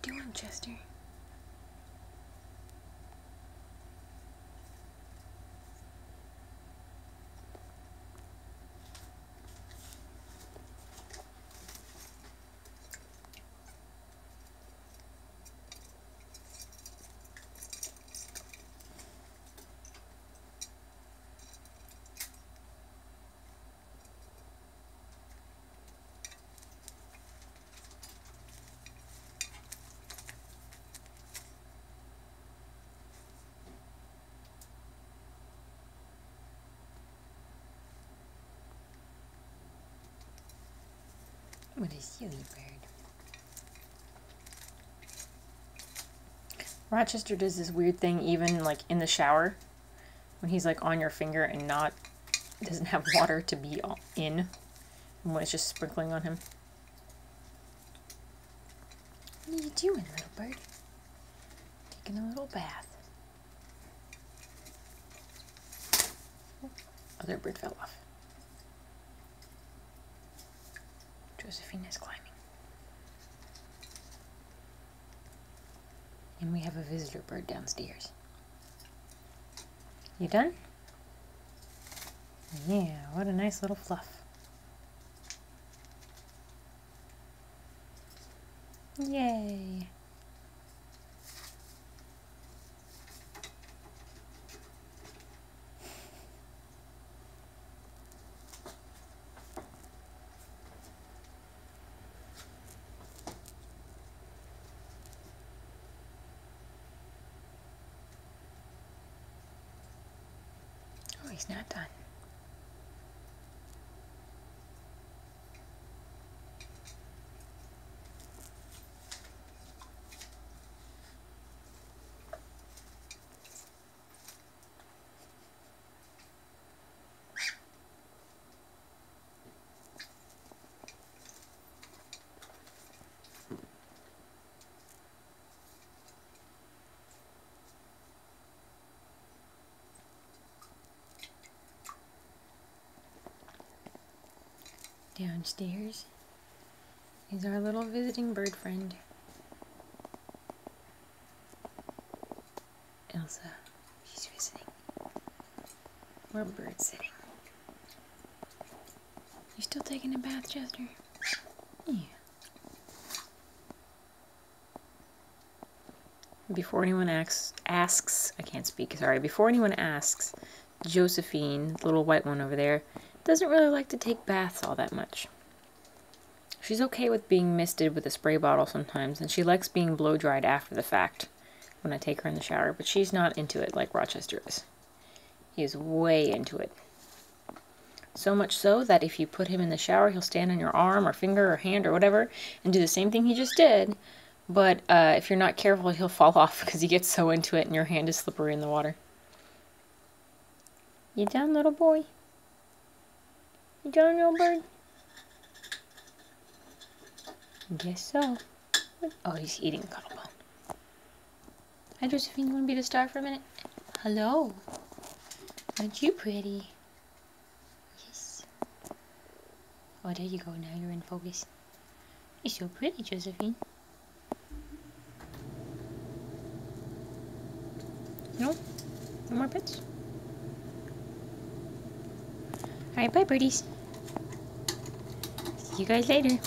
doing, Chester? What a silly bird. Rochester does this weird thing even like in the shower when he's like on your finger and doesn't have water to be in when it's just sprinkling on him. What are you doing, little bird? Taking a little bath. Other bird fell off. Josephine is climbing. And we have a visitor bird downstairs. You done? Yeah, what a nice little fluff. Yay! Oh, he's not done. Downstairs is our little visiting bird friend, Elsa. She's visiting. We're bird sitting. You still taking a bath, Chester? Yeah. Before anyone asks, I can't speak, sorry. Before anyone asks, Josephine, the little white one over there, doesn't really like to take baths all that much. She's okay with being misted with a spray bottle sometimes, and she likes being blow-dried after the fact when I take her in the shower, but she's not into it like Rochester is. He is way into it. So much so that if you put him in the shower, he'll stand on your arm or finger or hand or whatever and do the same thing he just did, but if you're not careful, he'll fall off because he gets so into it and your hand is slippery in the water. You done, little boy? You done, little bird? Guess so. Oh, he's eating a cuddle bone. Hi, Josephine. You want to be the star for a minute? Hello. Aren't you pretty? Yes. Oh, there you go. Now you're in focus. You're so pretty, Josephine. No? No more pets? Alright, bye, birdies. See you guys later.